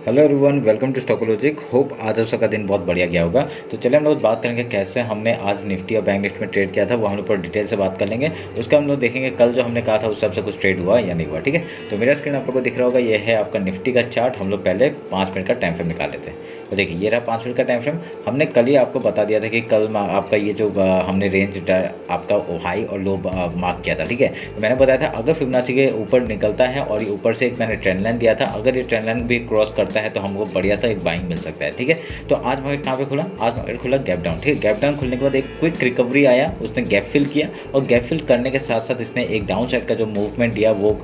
Hello everyone, welcome to Stockologic. Hope आज आप सबका दिन बहुत बढ़िया गया होगा। तो चलिए हम लोग बात करेंगे कैसे हमने आज निफ्टी और बैंक निफ्टी में ट्रेड किया था, वो हम लोग पर डिटेल से बात कर लेंगे। उसका हम लोग देखेंगे कल जो हमने कहा था उस हिसाब से कुछ ट्रेड हुआ या नहीं हुआ। ठीक है, तो मेरा स्क्रीन आप लोग को दिख रहा होगा, ये है आपका निफ्टी का चार्ट। हम लोग पहले 5 मिनट का टाइम फ्रेम निकाल लेते हैं। तो देखिए ये रहा 5 मिनट का टाइम फ्रेम। हमने कल ही आपको बता दिया था कि कल आपका ये जो हमने रेंज आपका हाई और लो मार्क किया था। ठीक है, तो मैंने बताया था अगर फिबोनाची के ऊपर निकलता है और ये ऊपर से एक मैंने ट्रेंड लाइन दिया था, अगर ये ट्रेंड लाइन भी क्रॉस करता है तो हमको बढ़िया सा एक बाइंग मिल सकता है। ठीक है, तो आज मार्केट कहाँ पे खुला? आज मार्केट खुला गैप डाउन। ठीक है, गैप डाउन खुलने के बाद एक क्विक रिकवरी आया, उसने गैप फिल किया और गैप फिल करने के साथ साथ इसने एक डाउन साइड का जो मूवमेंट दिया वो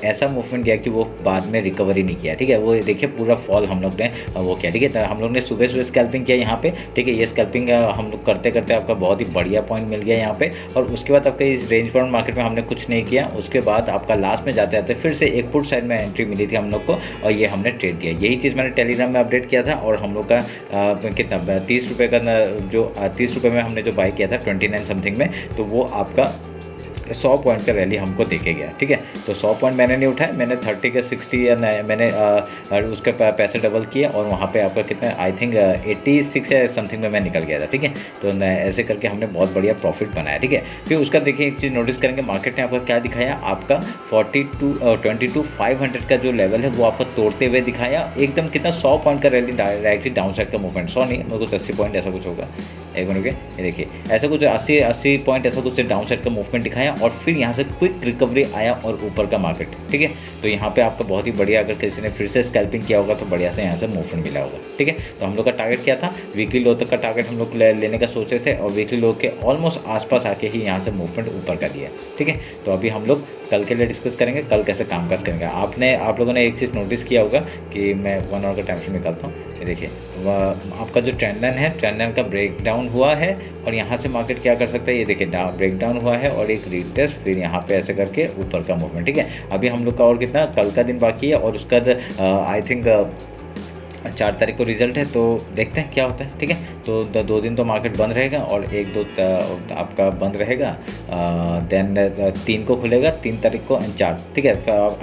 ऐसा मूवमेंट दिया कि वो बाद में रिकवरी नहीं किया। ठीक है, वो देखिए पूरा फॉल हम लोग ने वो किया। ठीक है, तो हम लोग ने सुबह सुबह स्कैल्पिंग किया यहाँ पे। ठीक है, ये स्कैल्पिंग हम लोग करते करते आपका बहुत ही बढ़िया पॉइंट मिल गया यहाँ पे। और उसके बाद आपका इस रेंज बाउंड मार्केट में हमने कुछ नहीं किया। उसके बाद आपका लास्ट में जाते जाते फिर से एक पुट साइड में एंट्री मिली थी हम लोग को और ये हमने ट्रेड किया। यही चीज़ मैंने टेलीग्राम में अपडेट किया था और हम लोग का कितना 30 रुपये का जो 30 रुपये में हमने जो बाई किया था 29 समथिंग में, तो वो आपका 100 पॉइंट का रैली हमको देके गया। ठीक है, तो 100 पॉइंट मैंने नहीं उठाया, मैंने 30 के 60 या मैंने उसके पैसे डबल किए और वहाँ पे आपका कितना आई थिंक 86 या समथिंग में मैं निकल गया था। ठीक है, तो ऐसे करके हमने बहुत बढ़िया प्रॉफिट बनाया। ठीक है, फिर उसका देखिए एक चीज़ नोटिस करेंगे, मार्केट ने आपका क्या दिखाया, आपका 22,500 का जो लेवल है वो आपका तोड़ते हुए दिखाया एकदम। कितना 100 पॉइंट का रैली डायरेक्टली डाउन साइड का मूवमेंट, 100 नहीं मेरे कुछ 80 पॉइंट ऐसा कुछ होगा, एक मिनट के ये देखिए ऐसा कुछ 80 पॉइंट ऐसा कुछ डाउन साइड का मूवमेंट दिखाया और फिर यहाँ से क्विक रिकवरी आया और ऊपर का मार्केट। ठीक है, तो यहाँ पे आपका बहुत ही बढ़िया, अगर किसी ने फिर से स्कैल्पिंग किया होगा तो बढ़िया से यहाँ से मूवमेंट मिला होगा। ठीक है, तो हम लोग का टारगेट क्या था, वीकली लो तक का टारगेट हम लोग लेने का सोचे थे और वीकली लो के ऑलमोस्ट आसपास आके ही यहाँ से मूवमेंट ऊपर का दिया। ठीक है, तो अभी हम लोग कल के लिए डिस्कस करेंगे, कल कैसे कामकाज करेंगे। आप लोगों ने एक चीज़ नोटिस किया होगा कि मैं 1 आवर का टाइम फ्रेम निकालता हूँ। ये देखिए आपका जो ट्रेंड लाइन है, ट्रेंड लाइन का ब्रेक डाउन हुआ है और यहाँ से मार्केट क्या कर सकता है, ये देखिए ब्रेक डाउन हुआ है और एक रीटेस्ट, फिर यहाँ पे ऐसे करके ऊपर का मूवमेंट। ठीक है, अभी हम लोग का और कितना कल का दिन बाकी है और उसका आई थिंक 4 तारीख को रिजल्ट है, तो देखते हैं क्या होता है। ठीक है, तो 2 दिन तो मार्केट बंद रहेगा और 1-2 आपका बंद रहेगा, देन 3 को खुलेगा, 3 तारीख को एंड 4। ठीक है,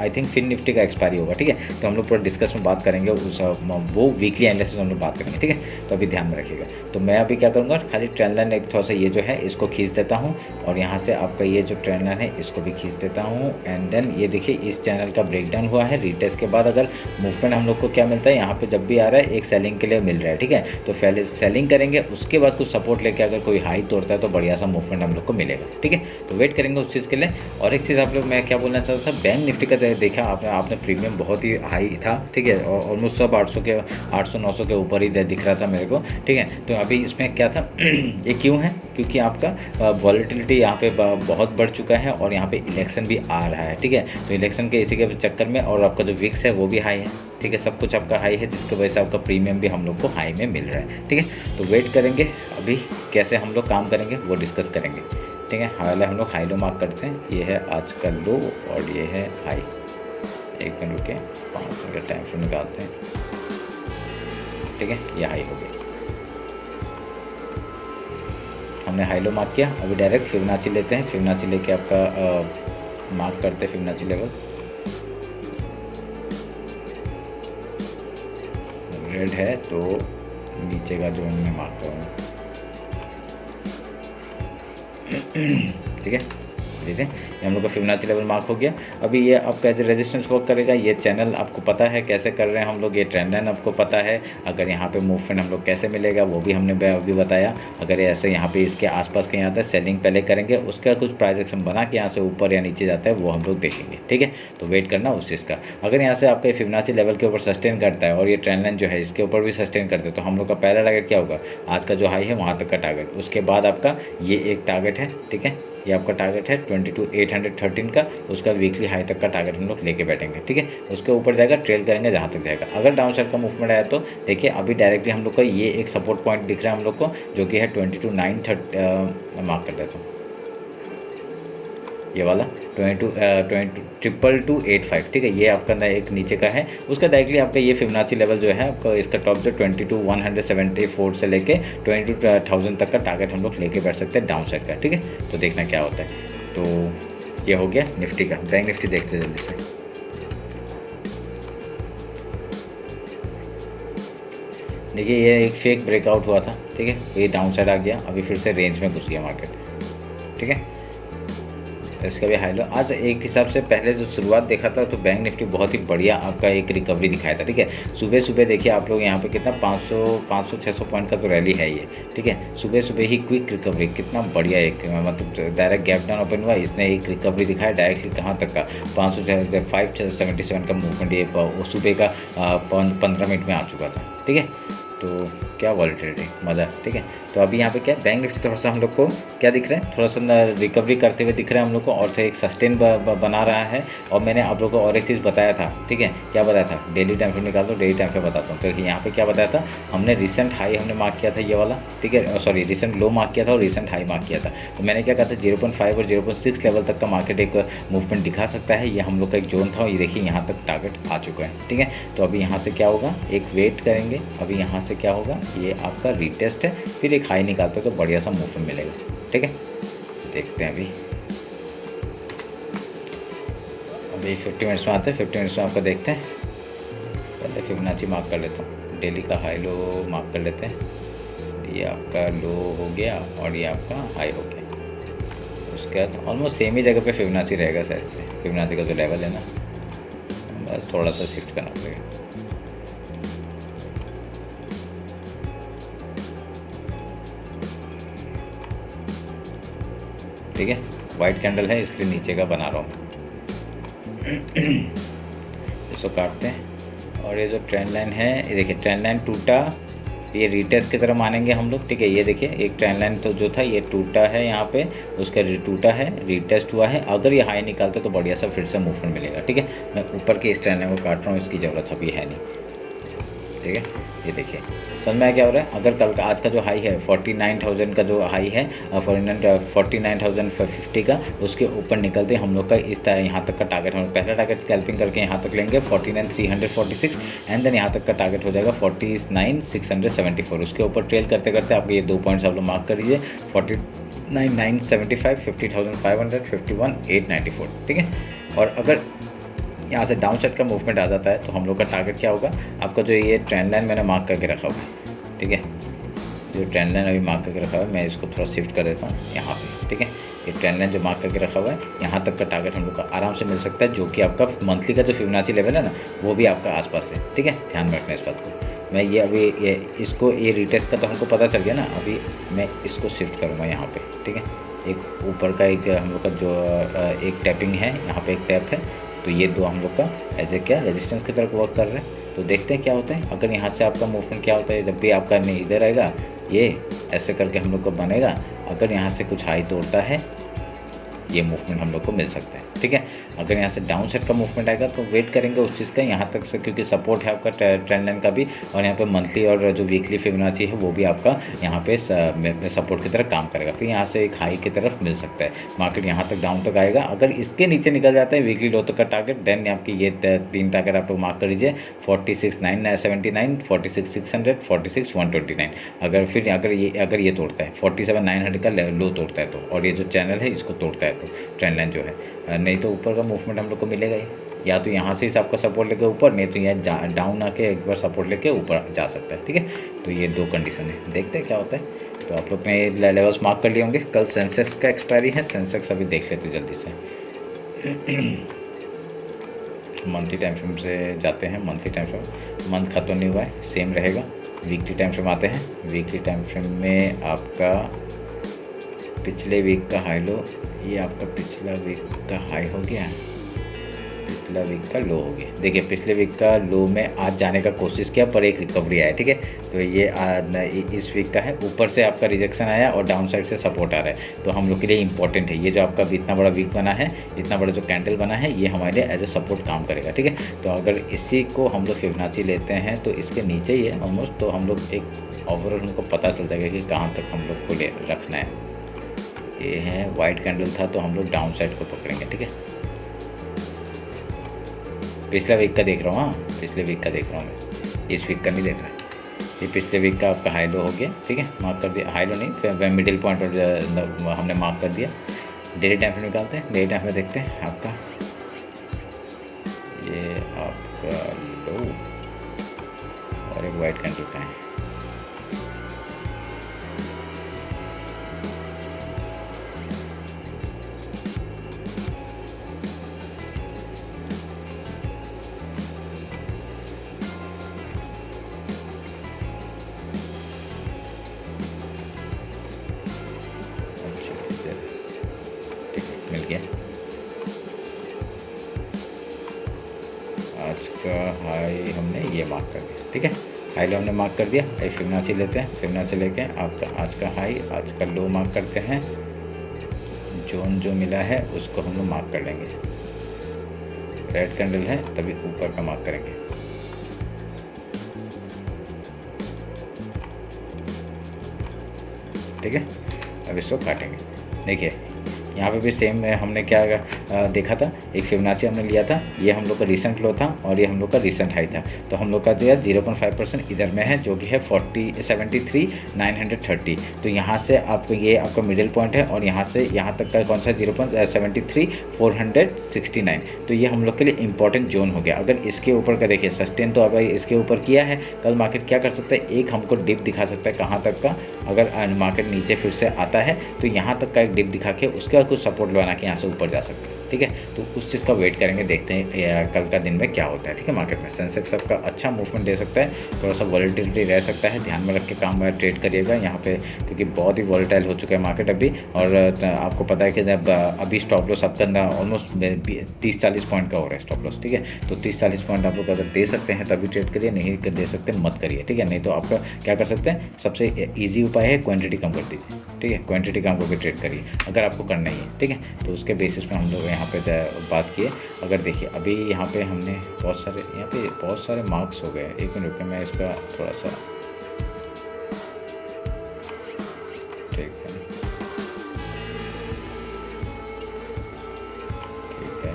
आई थिंक फिर निफ्टी का एक्सपायरी होगा। ठीक है, तो हम लोग पूरा डिस्कस में बात करेंगे, उस वो वीकली एनालिसिस हम लोग बात करेंगे। ठीक है, तो अभी ध्यान में रखिएगा। तो मैं अभी क्या करूँगा, खाली ट्रेंड लाइन एक थोड़ा सा ये जो है इसको खींच देता हूँ और यहाँ से आपका ये जो ट्रेंड लाइन है इसको भी खींच देता हूँ एंड देन ये देखिए इस चैनल का ब्रेकडाउन हुआ है। रीटेस्ट के बाद अगर मूवमेंट हम लोग को क्या मिलता है, यहाँ पे जब भी आ रहा है एक सेलिंग के लिए मिल रहा है। ठीक है, तो पहले सेलिंग करेंगे, उसके बाद कुछ सपोर्ट लेके अगर कोई हाई तोड़ता है तो बढ़िया सा मूवमेंट हम लोग को मिलेगा। ठीक है, तो वेट करेंगे उस चीज़ के लिए। और एक चीज़ आप लोग मैं क्या बोलना चाहता था, बैंक निफ्टी का देखा आपने प्रीमियम बहुत ही हाई था। ठीक है, ऑलमोस्ट सब 800-900 के ऊपर ही दिख रहा था मेरे को। ठीक है, तो अभी इसमें क्या था ये क्यों है, क्योंकि आपका वॉलेटिलिटी यहाँ पे बहुत बढ़ चुका है और यहाँ पे इलेक्शन भी आ रहा है। ठीक है, तो इलेक्शन के इसी के चक्कर में और आपका जो विक्स है वो भी हाई है। ठीक है, सब कुछ आपका हाई है जिसकी वजह से आपका प्रीमियम भी हम लोग को हाई में मिल रहा है। ठीक है, तो वेट करेंगे अभी कैसे हम लोग काम करेंगे वो डिस्कस करेंगे। ठीक है, पहले हम लोग हाई लो मार्क करते हैं, ये है आज का लो और ये है हाई। एक मिनट रुके, 5 मिनट का टाइम फ्रेम निकालते हैं। ठीक है, ये हाई हो गया, हमने हाई लो मार्क किया। अभी डायरेक्ट फिबोनाची लेते हैं, फिबोनाची लेके आपका मार्क करते हैं फिबोनाची लेवल। रेड है तो नीचे का जोन में मार्क करूँगा। ठीक है, देखिए ये हम लोग का फिबोनाची लेवल मार्क हो गया। अभी ये आपका एज रेजिस्टेंस वर्क करेगा, ये चैनल आपको पता है कैसे कर रहे हैं हम लोग, ये ट्रेंड लाइन आपको पता है। अगर यहाँ पे मूवमेंट हम लोग कैसे मिलेगा वो भी हमने अभी बताया। अगर ऐसे यहाँ पे इसके आसपास कहीं आता है, सेलिंग पहले करेंगे, उसका कुछ प्राइस एक्शन बना के यहाँ से ऊपर या नीचे जाता है वो हम लोग देखेंगे। ठीक है, तो वेट करना उस चीज़ का। अगर यहाँ से आपका फिबोनाची लेवल के ऊपर सस्टेन करता है और ये ट्रेंड लाइन जो है इसके ऊपर भी सस्टेन करते हैं, तो हम लोग का पहला टारगेट क्या होगा, आज का जो हाई है वहाँ तक का टारगेट। उसके बाद आपका ये एक टारगेट है। ठीक है, ये आपका टारगेट है 22,813 का, उसका वीकली हाई तक का टारगेट हम लोग लेके बैठेंगे। ठीक है, उसके ऊपर जाएगा, ट्रेल करेंगे जहाँ तक जाएगा। अगर डाउन साइड का मूवमेंट आया तो देखिए अभी डायरेक्टली हम लोग का ये एक सपोर्ट पॉइंट दिख रहा है हम लोग को, जो कि है 22,930। मैं मार्क कर देता हूँ ये वाला 22,285। ठीक है, ये आपका एक नीचे का है, उसका डायरेक्टली आपका ये फिबोनाची लेवल जो है आपका इसका टॉप जो 22,174 से लेके 22,000 तक का टारगेट हम लोग लेके बैठ सकते हैं डाउन साइड का। ठीक है, तो देखना क्या होता है। तो ये हो गया निफ्टी का। बैंक निफ्टी देखते हैं जल्दी से। देखिए ये एक फेक ब्रेकआउट हुआ था, ठीक है, ये डाउन साइड आ गया, अभी फिर से रेंज में घुस गया मार्केट, ठीक है। इसका भी हाई लो आज एक हिसाब से पहले जो शुरुआत देखा था तो बैंक निफ्टी बहुत ही बढ़िया आपका एक रिकवरी दिखाया था, ठीक है। सुबह सुबह देखिए आप लोग यहाँ पे कितना 500-600 पॉइंट का तो रैली है ये, ठीक है। सुबह सुबह ही क्विक रिकवरी, कितना बढ़िया एक मतलब डायरेक्ट गैप डाउन ओपन हुआ, इसने एक रिकवरी दिखाया डायरेक्टली कहाँ तक का 577 का मूवमेंट ये सुबह का 15 मिनट में आ चुका था, ठीक है। तो क्या वॉलेटिलिटी मज़ा, ठीक है। तो अभी यहाँ पे क्या बैंक निफ्टी थोड़ा सा हम लोग को क्या दिख रहा है, थोड़ा सा रिकवरी करते हुए दिख रहा है हम लोग को, और तो एक सस्टेन बना रहा है। और मैंने आप लोगों को और एक चीज़ बताया था, ठीक है, क्या बताया था, डेली टाइम फ्रेम निकाल दो, डेली टाइम फ्रेम बताता हूँ। तो यहाँ पे क्या बताया था, हमने रिसेंट हाई हमने मार्क किया था ये वाला, ठीक है, सॉरी रिसेंट लो मार्क किया था और रिसेंट हाई मार्क किया था। तो मैंने क्या कहा था 0.5 और 0.6 लेवल तक का मार्केट एक मूवमेंट दिखा सकता है, ये हम लोग का एक जोन था, और ये देखिए यहाँ तक टारगेट आ चुका है, ठीक है। तो अभी यहाँ से क्या होगा, एक वेट करेंगे, अभी यहाँ से क्या होगा, ये आपका रीटेस्ट है, फिर एक हाई निकालते तो बढ़िया सा मूवमेंट मिलेगा, ठीक है। देखते हैं अभी 50 मिनट्स में आते हैं, 50 मिनट्स में आपका देखते हैं। पहले फिबोनाची मार्क कर लेता हूँ, डेली का हाई लो मार्क कर लेते हैं। ये आपका लो हो गया और ये आपका हाई हो गया। उसके बाद ऑलमोस्ट सेम ही जगह पे फिबोनाची रहेगा शायद से, फिबोनाची का जो लेवल है ना, बस थोड़ा सा शिफ्ट करना पड़ेगा। ठीक है, वाइट कैंडल है इसलिए नीचे का बना रहा हूँ। इसको काटते हैं, और ये जो ट्रेंड लाइन है, ये देखिए ट्रेंड लाइन टूटा, ये रीटेस्ट की तरह मानेंगे हम लोग, ठीक है। ये देखिए एक ट्रेंड लाइन तो जो था ये टूटा है यहाँ पे, उसका टूटा है, रीटेस्ट हुआ है, अगर ये हाई निकालते तो बढ़िया सा फिर से मूवमेंट मिलेगा, ठीक है। मैं ऊपर के इस ट्रेंड लाइन को काट रहा हूँ, इसकी ज़रूरत अभी है नहीं, ठीक है। ये देखिए समझ में क्या हो रहा है, अगर कल का आज का जो हाई है 49,000 का जो हाई है 49,050 का, उसके ऊपर निकलते हम लोग का इस तरह यहाँ तक का टारगेट, हम पहला टारगेट स्कैल्पिंग करके यहाँ तक लेंगे 49,346, एंड देन यहाँ तक का टारगेट हो जाएगा 49,674। उसके ऊपर ट्रेल करते करते आपके ये 2 पॉइंट्स आप लोग मार्क कर लीजिए, 49,975, 50,500, 51,894, ठीक है। और अगर यहाँ से डाउन साइड का मूवमेंट आ जाता है तो हम लोग का टारगेट क्या होगा, आपका जो ये ट्रेंड लाइन मैंने मार्क करके रखा हुआ है, ठीक है, जो ट्रेंड लाइन अभी मार्क करके रखा हुआ है, मैं इसको थोड़ा शिफ्ट कर देता हूँ यहाँ पे, ठीक है। ये ट्रेंड लाइन जो मार्क करके रखा हुआ है, यहाँ तक का टारगेट हम लोग का आराम से मिल सकता है, जो कि आपका मंथली का जो फिबोनाची लेवल है ना, वो भी आपका आसपास है, ठीक है। ध्यान में रखना इस बात को। मैं ये अभी इसको ये रिटेस्ट का तो हमको पता चल गया ना, अभी मैं इसको शिफ्ट करूँगा यहाँ पर, ठीक है। एक ऊपर का एक हम लोग का जो एक टैपिंग है, यहाँ पर एक टैप है, तो ये दो हम लोग का एज ए क्या रेजिस्टेंस की तरफ वर्क कर रहे हैं। तो देखते हैं क्या होता है, अगर यहाँ से आपका मूवमेंट क्या होता है, जब भी आपका नहीं इधर आएगा, ये ऐसे करके हम लोग को बनेगा, अगर यहाँ से कुछ हाई तोड़ता है, ये मूवमेंट हम लोग को मिल सकता है, ठीक है। अगर यहाँ से डाउन साइड का मूवमेंट आएगा तो वेट करेंगे उस चीज़ का, यहाँ तक से, क्योंकि सपोर्ट है आपका ट्रेंड लाइन का भी, और यहाँ पे मंथली और जो वीकली फिबोनाची है वो भी आपका यहाँ पे सपोर्ट की तरह काम करेगा। फिर यहाँ से एक हाई की तरफ मिल सकता है, मार्केट यहाँ तक डाउन तक आएगा, अगर इसके नीचे निकल जाता है वीकली लो तक का टारगेट, देन आपकी ये 3 टारगेट आप लोग मार्क कर लीजिए, 46,979, 46,600, 46,129। अगर ये तोड़ता है 47,900 का लो तोड़ता है तो, और ये जो चैनल है इसको तोड़ता है तो ट्रेंड लाइन जो है, नहीं तो ऊपर का मूवमेंट हम लोग को मिलेगा ही, या तो यहाँ से आपका सपोर्ट लेके ऊपर, नहीं तो यहाँ डाउन आके एक बार सपोर्ट लेके ऊपर जा सकता है, ठीक है। तो ये 2 कंडीशन है, देखते हैं क्या होता है। तो आप लोग ने लेवल्स मार्क कर लिए होंगे। कल सेंसेक्स का एक्सपायरी है, सेंसेक्स अभी देख लेते जल्दी से। मंथली टाइम फ्रेम से जाते हैं, मंथली टाइम फ्रेम, मंथ खत्म नहीं हुआ है, सेम रहेगा। वीकली टाइम फ्रेम आते हैं, वीकली टाइम फ्रेम में आपका पिछले वीक का हाई लो, ये आपका पिछला वीक का हाई हो गया, पिछला वीक का लो हो गया। देखिए पिछले वीक का लो में आज जाने का कोशिश किया पर एक रिकवरी आया, ठीक है। तो ये इस वीक का है, ऊपर से आपका रिजेक्शन आया और डाउन साइड से सपोर्ट आ रहा है, तो हम लोग के लिए इंपॉर्टेंट है। ये जो आपका इतना बड़ा वीक बना है, इतना बड़ा जो कैंडल बना है, ये हमारे लिए एज ए सपोर्ट काम करेगा, ठीक है। तो अगर इसी को हम लोग फिबोनाची लेते हैं तो इसके नीचे ही है ऑलमोस्ट, तो हम लोग एक ओवरऑल हमको पता चल जाएगा कि कहाँ तक हम लोग को ले रखना है। ये है वाइट कैंडल था तो हम लोग डाउन साइड को पकड़ेंगे, ठीक है। पिछला वीक का देख रहा हूँ, हाँ पिछले वीक का देख रहा हूँ मैं, इस वीक का नहीं देख रहा। ये पिछले वीक का आपका हाई लो हो गया, ठीक है, मार्क कर दिया, हाई लो नहीं फिर मिडिल पॉइंट और हमने मार्क कर दिया। डेली टाइम फ्रेम निकालते हैं, डेली टाइम फ्रेम देखते हैं आपका, ये आपका लो और एक वाइट कैंडल का है, मिल गया। आज का हाई हमने ये मार्क कर दिया, ठीक है, हाई लो हमने मार्क कर दिया। एक फिबोनाची लेते हैं, फिबोनाची लेके आपका आज का हाई आज का लो मार्क करते हैं। जोन जो मिला है उसको हम लोग मार्क कर लेंगे। रेड कैंडल है तभी ऊपर का मार्क करेंगे। ठीक है, अब इसको काटेंगे। देखिए यहाँ पे भी सेम हमने क्या देखा था, एक फिबोनाची हमने लिया था, ये हम लोग का रिसेंट लो था और ये हम लोग का रिसेंट हाई था। तो हम लोग का जो है 0.5% इधर में है, जो कि है 73,930। तो यहाँ से आपको ये आपका मिडिल पॉइंट है और यहाँ से यहाँ तक का कौन सा 0.73,469। तो ये हम लोग के लिए इंपॉर्टेंट जोन हो गया। अगर इसके ऊपर का देखिए सस्टेन तो अब इसके ऊपर किया है, कल मार्केट क्या कर सकता है, एक हमको डिप दिखा सकता है कहाँ तक का। अगर मार्केट नीचे फिर से आता है तो यहाँ तक का एक डिप दिखा के उसके बाद कुछ सपोर्ट लगाना कि यहाँ से ऊपर जा सकते हैं। ठीक है, तो उस चीज़ का वेट करेंगे, देखते हैं कल का दिन में क्या होता है। ठीक है, मार्केट में सेंसेक्स सबका अच्छा मूवमेंट दे सकता है, थोड़ा सा वॉलेटिलिटी रह सकता है, ध्यान में रख के काम ट्रेड करिएगा यहाँ पे, क्योंकि बहुत ही वॉलेटाइल हो चुका है मार्केट अभी। और आपको पता है कि जब अभी स्टॉप लॉस आपका ऑलमोस्ट 30-40 पॉइंट का हो रहा है स्टॉप लॉस। ठीक है, तो 30-40 पॉइंट आप लोग अगर दे सकते हैं तभी ट्रेड करिए, नहीं दे सकते मत करिए। ठीक है, नहीं तो आपका क्या कर सकते हैं, सबसे ईजी उपाय है क्वान्टिटी कम कर दीजिए। ठीक है, क्वांटिटी कम करके ट्रेड करिए अगर आपको करना ही है। ठीक है, तो उसके बेसिस पे हम लोग यहाँ पे बात किए। अगर देखिए अभी यहाँ पे हमने बहुत सारे मार्क्स हो गए। एक मिनट रुकिए, मैं इसका थोड़ा सा, ठीक है ठीक है,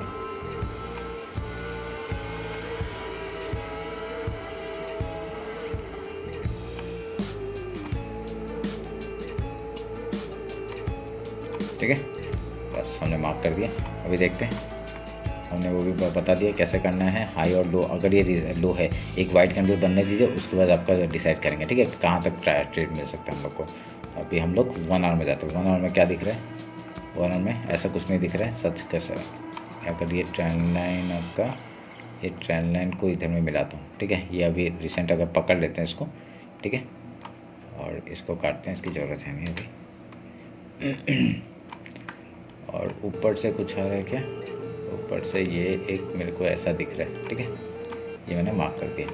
ठीक है, बस हमने मार्क कर दिया। अभी देखते हैं, हमने वो भी बता दिया कैसे करना है हाई और लो। अगर ये लो है, एक वाइट कैंडल बनने दीजिए, उसके बाद आपका डिसाइड करेंगे। ठीक है, कहाँ तक ट्रेड मिल सकता है हम लोग को। अभी हम लोग 1 आवर में जाते हैं। 1 आवर में क्या दिख रहा है, 1 आवर में ऐसा कुछ नहीं दिख रहा है, सच कैसा। अगर ये ट्रेंड लाइन आपका, ये ट्रेंड लाइन को इधर में मिलाता हूँ। ठीक है, ये अभी रिसेंट अगर पकड़ लेते हैं इसको, ठीक है, और इसको काटते हैं, इसकी ज़रूरत है नहीं अभी। और ऊपर से कुछ आ रहा है क्या, ऊपर से ये एक मेरे को ऐसा दिख रहा है। ठीक है, ये मैंने मार्क कर दिया।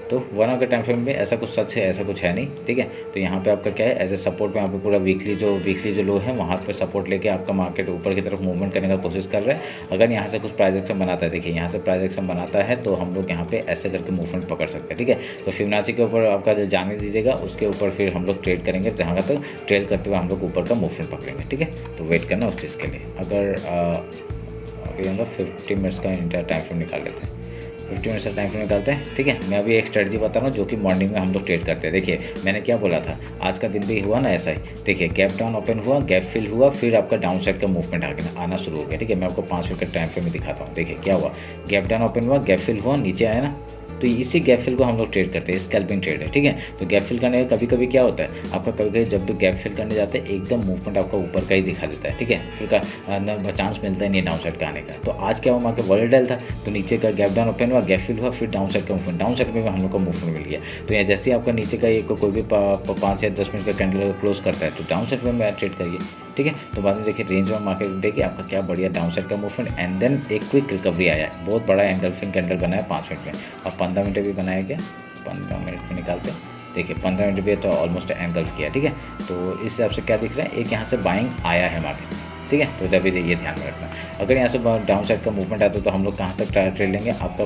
तो 1 आवर के टाइम फ्रेम में ऐसा कुछ सच है, ऐसा कुछ है नहीं। ठीक है, तो यहाँ पे आपका क्या है, एज ए सपोर्ट में यहाँ पे पूरा वीकली जो लो है वहाँ पे सपोर्ट लेके आपका मार्केट ऊपर की तरफ मूवमेंट करने का कोशिश कर रहा है। अगर यहाँ से कुछ प्राइस एक्शन बनाता है, देखिए यहाँ से प्राइस एक्शन बनाता है तो हम लोग यहाँ पे ऐसे करके मूवमेंट पकड़ सकते हैं। ठीक है, तो फिबोनाची के ऊपर आपका जो जाने दीजिएगा, उसके ऊपर फिर हम लोग ट्रेड करेंगे, जहाँ तक ट्रेड करते हुए हम लोग ऊपर का मूवमेंट पकड़ेंगे। ठीक है, तो वेट करना उस चीज़ के लिए। अगर अभी हम लोग 50 मिनट्स का इंटर टाइम फ्रेम निकाल लेते हैं, 50 मिनट्स का टाइम फ्रेम निकालते हैं। ठीक है, मैं अभी एक स्ट्रेटजी बता रहा हूँ जो कि मॉर्निंग में हम लोग ट्रेड करते हैं। देखिए मैंने क्या बोला था, आज का दिन भी हुआ ना ऐसा ही। देखिए गैप डाउन ओपन हुआ, गैप फिल हुआ, फिर आपका डाउन साइड का मूवमेंट आना शुरू हो गया। ठीक है, मैं आपको 5 मिनट के टाइम फ्रेम में दिखाता हूँ। देखिए क्या हुआ, गैप डाउन ओपन हुआ, गैप फिल हुआ, नीचे आया ना, तो इसी गैप फिल को हम लोग ट्रेड करते हैं, स्कैल्पिंग ट्रेड है। ठीक है, तो गैप फिल करने का कभी कभी क्या होता है, आपका कभी जब भी गैप फिल करने जाते हैं एकदम मूवमेंट आपका ऊपर का ही दिखा देता है। ठीक है, फिर का चांस मिलता ही नहीं डाउन साइड का आने का। तो आज क्या हुआ, मार्केट वॉलेटाइल था, तो नीचे का गैप डाउन ओपन हुआ, गैप फिल हुआ, फिर डाउन साइड का मूवमेंट, डाउन साइड में हम लोग को मूवमेंट मिल गया। तो यहाँ जैसे ही आपका नीचे का एक कोई भी 5 या 10 मिनट का कैंडल क्लोज करता है तो डाउन साइड में ट्रेड करिए। ठीक है, तो बाद में देखिए रेंज में मार्केट देखिए आपका क्या बढ़िया डाउन साइड का मूवमेंट, एंड देन एक क्विक रिकवरी आया है, बहुत बड़ा एंगल्फिंग कैंडल बनाया 5 मिनट में, और 15 मिनट भी बनाया गया। 15 मिनट में निकालते हैं, देखिए 15 मिनट भी तो ऑलमोस्ट एंगल्फ किया। ठीक है, तो इस हिसाब से क्या दिख रहा है, एक यहाँ से बाइंग आया है मार्केट। ठीक है, तो तभी ये ध्यान में रखना। अगर यहाँ से डाउन साइड का मूवमेंट आता है तो हम लोग कहाँ तक ट्रेड लेंगे, आपका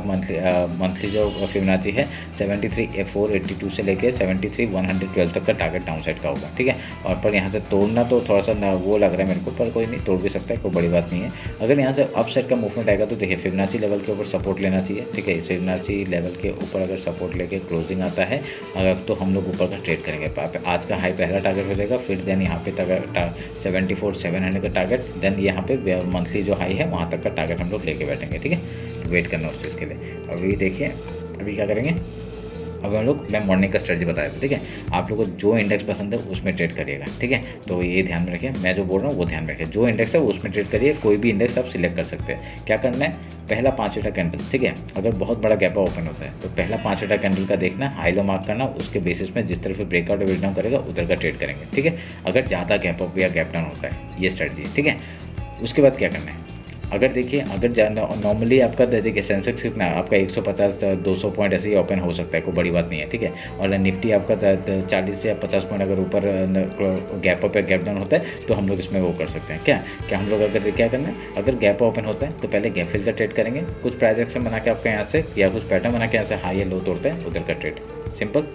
मंथली जो फिबोनाची है 73,482 से लेके 73,112 तक का टारगेट डाउन साइड का होगा। ठीक है, और पर यहाँ से तोड़ना तो थोड़ा सा वो लग रहा है मेरे को, पर कोई नहीं, तोड़ भी सकता है, कोई बड़ी बात नहीं है। अगर यहाँ से अप साइड का मूवमेंट आएगा तो देखिए फिबोनाची लेवल के ऊपर सपोर्ट लेना चाहिए। ठीक है, फिबोनाची लेवल के ऊपर अगर सपोर्ट लेके क्लोजिंग आता है तो हम लोग ऊपर का ट्रेड करेंगे। आज का हाई पहला टारगेट हो जाएगा, फिर देन यहाँ पे 74,700 का टारगेट, देन यहाँ पे मंथली जो हाई है वहाँ तक का टारगेट हम लोग लेके बैठेंगे। ठीक है, तो वेट करना उस चीज़ के लिए। अभी देखिए अभी क्या करेंगे, अब हम लोग मैं मॉर्निंग का स्ट्रेटजी बताया था, ठीक है। आप लोग को जो इंडेक्स पसंद है उसमें ट्रेड करिएगा, ठीक है। तो ये ध्यान में रखिए, मैं जो बोल रहा हूँ वो ध्यान में रखिए, जो इंडेक्स है वो उसमें ट्रेड करिए, कोई भी इंडेक्स आप सिलेक्ट कर सकते हैं। क्या करना है, पहला 5 मिनट कैंडल, ठीक है, अगर बहुत बड़ा गैप ओपन होता है तो पहला 5 मिनट कैंडल का देखना, हाई लो मार्क करना, उसके बेसिस में जिस तरफ ब्रेकआउट ब्रेक डाउन करेगा उधर का ट्रेड करेंगे, ठीक है। अगर ज़्यादा गैप अप या गैप डाउन होता है, ये स्ट्रेटजी है, ठीक है। उसके बाद क्या करना है, अगर देखिए, अगर नॉर्मली आपका देखिए सेंसेक्स कितना है आपका 150 200 पॉइंट ऐसे ही ओपन हो सकता है, कोई बड़ी बात नहीं है, ठीक है। और निफ्टी आपका 40 या 50 पॉइंट अगर ऊपर गैप अप या गैप डाउन होता है तो हम लोग इसमें वो कर सकते हैं। क्या हम लोग अगर क्या करना है, अगर गैप ओपन होता है तो पहले गैप फिल का ट्रेड करेंगे, कुछ प्राइस एक्शन बना के आपका यहाँ से या कुछ पैटर्न बना के यहाँ से हाई या लो तोड़ते हैं उधर का ट्रेड, सिंपल।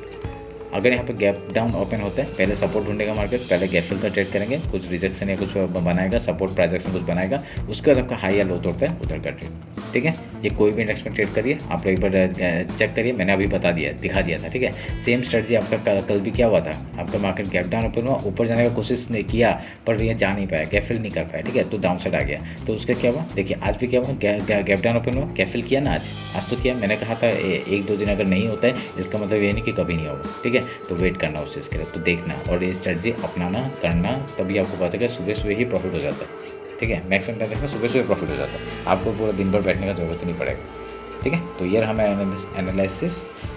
अगर यहाँ पे गैप डाउन ओपन होता है, पहले सपोर्ट ढूंढेगा मार्केट, पहले गैप फिल का ट्रेड करेंगे, कुछ रिजेक्शन या कुछ बनाएगा, सपोर्ट प्राइस एक्शन कुछ बनाएगा, उसके बाद आपका हाई या लो तोड़ता है उधर का ट्रेड, ठीक है। ये कोई भी इंडेक्स में ट्रेड करिए, आप लोग एक बार चेक करिए, मैंने अभी दिखा दिया था, ठीक है। सेम स्ट्रेटजी आपका कल भी क्या हुआ था, आपका मार्केट गैप डाउन ओपन हुआ, ऊपर जाने का कोशिश नहीं किया पर ये जा नहीं पाया, गैप फिल नहीं कर पाया, ठीक है, तो डाउन साइड आ गया। तो उसका क्या हुआ, देखिए आज भी क्या हुआ, गैप डाउन ओपन हुआ, गैप फिल किया ना, आज तो किया। मैंने कहा था 1-2 दिन अगर नहीं होता है इसका मतलब ये नहीं कि कभी नहीं होगा, ठीक है। तो वेट करना उस चीज़ के लिए, तो देखना और ये स्ट्रेटजी अपनाना करना, तभी आपको पता चलेगा। सुबह ही प्रॉफिट हो जाता है, ठीक है। मैक्सिमम टाइम देखना सुबह प्रॉफिट हो जाता है, आपको पूरा दिन भर बैठने का जरूरत नहीं पड़ेगा, ठीक है। तो ये रहा मेरा एनालिसिस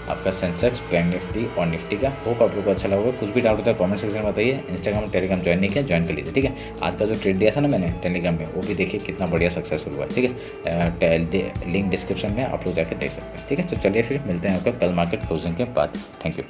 आपका सेंसेक्स, बैंक निफ्टी और निफ्टी का। होप आप लोगों को अच्छा लगा होगा। कुछ भी डाउट होता है कमेंट सेक्शन में बताइए। इंस्टाग्राम टेलीग्राम ज्वाइन नहीं किया, ज्वाइन कर लीजिए, ठीक है। आज का जो ट्रेड दिया था ना मैंने टेलीग्राम में, वो भी देखिए कितना बढ़िया सक्सेसफुल हुआ, ठीक है। लिंक डिस्क्रिप्शन में आप लोग जाकर देख सकते हैं, ठीक है। तो चलिए फिर मिलते हैं आपका कल मार्केट क्लोजिंग के बाद। Thank you.